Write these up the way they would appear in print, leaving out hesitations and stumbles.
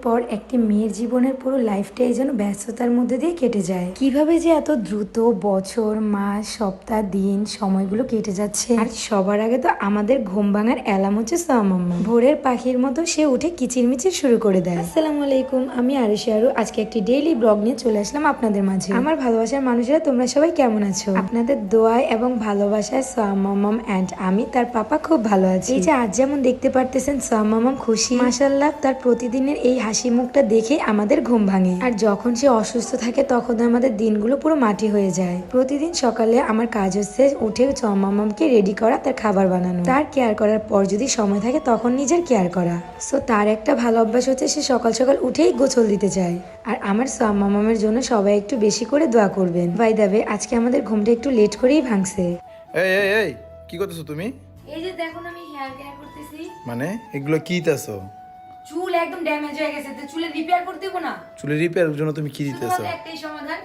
পর একটি মেয়ের জীবনের পুরো লাইফটাই যেন ব্যস্ততার মধ্যে দিয়ে কেটে যায়। কিভাবে যে এত দ্রুত বছর, মাস, সপ্তাহ, দিন সময়গুলো কেটে যাচ্ছে। আর সবার আগে তো আমাদের ঘুম ভাঙার অ্যালার্ম হচ্ছে সামাম্মা। ভোরের পাখির মতো সে উঠে কিচিরমিচির শুরু করে দেয়। আসসালামু আলাইকুম, আমি আরিশা আরু। আজকে একটি ডেইলি ব্লগ নিয়ে চলে আসলাম আপনাদের মাঝে। আমার ভালোবাসার মানুষেরা তোমরা সবাই কেমন আছো? আপনাদের দোয়ায় এবং ভালোবাসায় সামাম্মাম এন্ড আমি তার পাপা খুব ভালো আছি। এই যে আজ যেমন দেখতে পারতেছেন সামাম্মাম খুশি, মাশাআল্লাহ। তার প্রতিদিনের এই হাসি মুখটা দেখে আমাদের ঘুম ভাঙে। আর যখন সে অসুস্থ থাকে তখন আমাদের দিনগুলো পুরো মাটি হয়ে যায়। প্রতিদিন সকালে আমার কাজ হচ্ছে উঠে সামাম্মামকে রেডি করা, তার খাবার বানানো, তার কেয়ার করার পর যদি সময় থাকে তখন নিজের কেয়ার করা। সো তার একটা ভালো অভ্যাস হচ্ছে সে সকাল সকাল উঠেই গোসল দিতে চায়। আর আমার সামাম্মামের জন্য সবাই একটু বেশি করে দোয়া করবেন। বাই দ্য ওয়ে, আজকে আমাদের ঘুমটা একটু লেট করেই ভাঙছে। এই এই এই কি করতেছো তুমি? এই যে দেখুন আমি হেয়ার কেয়ার করতেছি। মানে এগুলো কি দিতেছো? চুল একদম ড্যামেজ হয়ে গেছে, তো চুলে রিপেয়ার করতে হবে না? চুলের রিপেয়ারের জন্য তুমি কি দিতেছো? শুধুমাত্র একটাই সমাধান,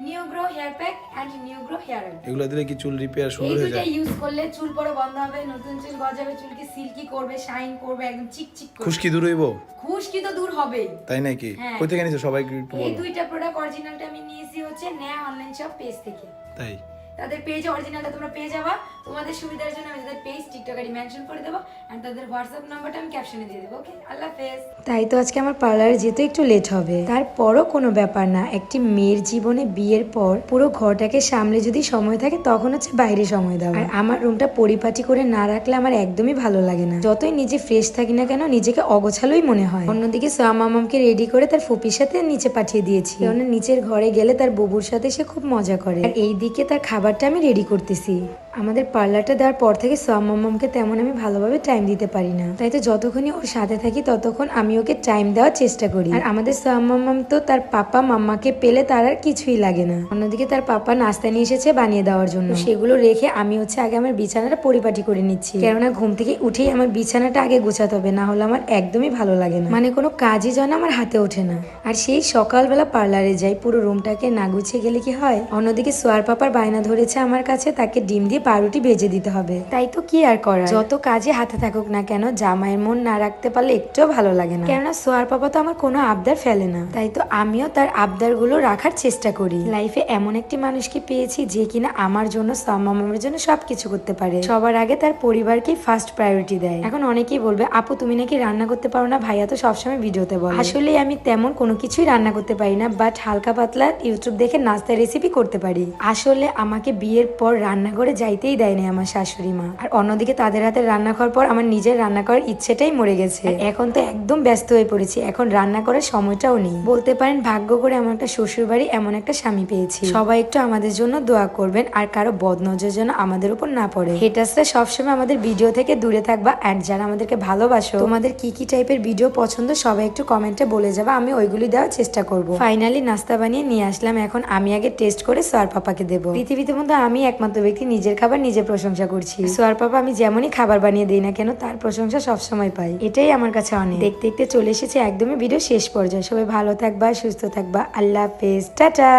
new grow hair pack and new grow hair oil. এগুলো দিলে কি চুল রিপেয়ার এই সুন্দর হয়ে দুইটা যায়? ইউজ করলে চুল পরে বন্ধ হবে, নতুন চুল গজাবে, চুলকে সিল্কি করবে, শাইন করবে, একদম চিকচিক করবে। খুশকি দূর হইব? খুশকি তো দূর হবেই। তাই নাকি? হ্যাঁ। কই থেকে নিছো সবাই একটু এই বলো। দুইটা প্রোডাক্ট অরিজিনালটা আমি নিয়েছি হচ্ছে নেয়া অনলাইন শপ পেজ থেকে। তাই তাদের পেজে অরিজিনালটা তোমরা পেয়ে যাবা। তোমাদের সুবিধার জন্য আমি তাদের পেজ টিকটক আইডি মেনশন করে দেবো এন্ড তাদের হোয়াটসঅ্যাপ নাম্বারটা আমি ক্যাপশনে দিয়ে দেবো। ওকে, আল্লাহ হাফেজ। তাই তো আজকে আমার পার্লারে যেতে একটু লেট হবে। তারপরও কোনো ব্যাপার না। একটি মেয়ের জীবনে বিয়ের পর পুরো ঘরটাকে সামলে যদি সময় থাকে তখন হচ্ছে বাইরে সময় দেওয়া। আর আমার রুমটা পরিপাটি করে না রাখলে আমার একদমই ভালো লাগে না। যতই নিজে ফ্রেশ থাকি না কেন নিজেকে অগোছালোই মনে হয়। অন্যদিকে সামামামকে রেডি করে তার ফুপির সাথে নিচে পাঠিয়ে দিয়েছি। কারণ নিচের ঘরে গেলে তার বুবুর সাথে সে খুব মজা করে। আর এইদিকে তার খাবারটা আমি রেডি করতেছি। আমাদের পার্লারটা দেওয়ার পর থেকে সামাম্মামকে তেমন আমি ভালোভাবে টাইম দিতে পারি না। তাই তো যতক্ষণই ওর সাথে থাকি ততক্ষণ আমি ওকে টাইম দেওয়ার চেষ্টা করি। আর আমাদের সামাম্মাম তো তার পাপা মাম্মাকে পেলে তার আর কিছুই লাগে না। অন্যদিকে তার পাপা নাস্তা নিয়ে এসেছে বানিয়ে দেওয়ার জন্য। সেগুলো রেখে আমি হচ্ছে আগে আমার বিছানাটা পরিপাটি করে নিচ্ছি। কেননা ঘুম থেকে উঠেই আমার বিছানাটা আগে গোছাতে হবে, না হলে আমার একদমই ভালো লাগে না। মানে কোনো কাজই যেন আমার হাতে ওঠে না। আর সেই সকালবেলা পার্লারে যাই, পুরো রুমটাকে না গুছিয়ে গেলে কি হয়। অন্যদিকে সোয়ার পাপার বায়না ধরেছে আমার কাছে তাকে ডিম দিয়ে পাউরুটি ভেজে দিতে হবে। তাই তো কি আর করার, যত কাজে হাতে থাকুক না কেন জামাইয়ের মন না রাখতে পারলে একটুও ভালো লাগে না। কেননা সোয়ার পাপা তো আমার কোনো আবদার ফেলে না। তাই তো আমিও তার আবদার গুলো রাখার চেষ্টা করি। লাইফে এমন একটি মানুষকে পেয়েছি যে কিনা আমার জন্য সামামের জন্য সবকিছু করতে পারে। সবার আগে তার পরিবারকেই ফার্স্ট প্রায়োরিটি দেয়। এখন অনেকেই বলবে আপু তুমি নাকি রান্না করতে পারো না, ভাইয়া তো সবসময় ভিডিওতে বলে। আসলে আমি তেমন কোনো কিছুই রান্না করতে পারি না, বাট হালকা পাতলা ইউটিউব দেখে নাস্তা রেসিপি করতে পারি। আসলে আমাকে বিয়ের পর রান্না করে যাইতেই দেয় না আমার শাশুড়ি মা। আর অন্যদিকে তাদের হাতে রান্না খাওয়ার পর আমার নিজের রান্না করার ইচ্ছেটাই মরে গেছে। এখন তো একদম ব্যস্ত হয়ে পড়েছি, এখন রান্না করার সময়টাও নেই। বলতে পারেন ভাগ্য করে এমন একটা শ্বশুর বাড়ি, এমন একটা স্বামী পেয়েছি। সবাই একটু আমাদের জন্য দোয়া করবেন আর কারো বদনজর যেন আমাদের উপর না পড়ে। হেটার্সরা সবসময় আমাদের ভিডিও থেকে দূরে থাকবা। আর যারা আমাদেরকে ভালোবাসো, তোমাদের কি কি টাইপের ভিডিও পছন্দ সবাই একটু কমেন্টে বলে যাবা, আমি ওইগুলি দেওয়ার চেষ্টা করব। ফাইনালি নাস্তা বানিয়ে নিয়ে আসলাম। এখন আমি আগে টেস্ট করে সোয়ার পাপাকে দেবো। পৃথিবীতে মধ্যে আমি একমাত্র ব্যক্তি নিজের খাবার নিজে প্রশংসা করছি। সোয়ার পাপা আমি যেমনই খাবার বানিয়ে দিই না কেন তার প্রশংসা সবসময় পাই, এটাই আমার কাছে অনেক। দেখতে দেখতে চলে এসেছে একদমই ভিডিও শেষ পর্যায়ে। সবাই ভালো থাকবা, সুস্থ থাকবা। আল্লাহ হাফেজ, টাটা।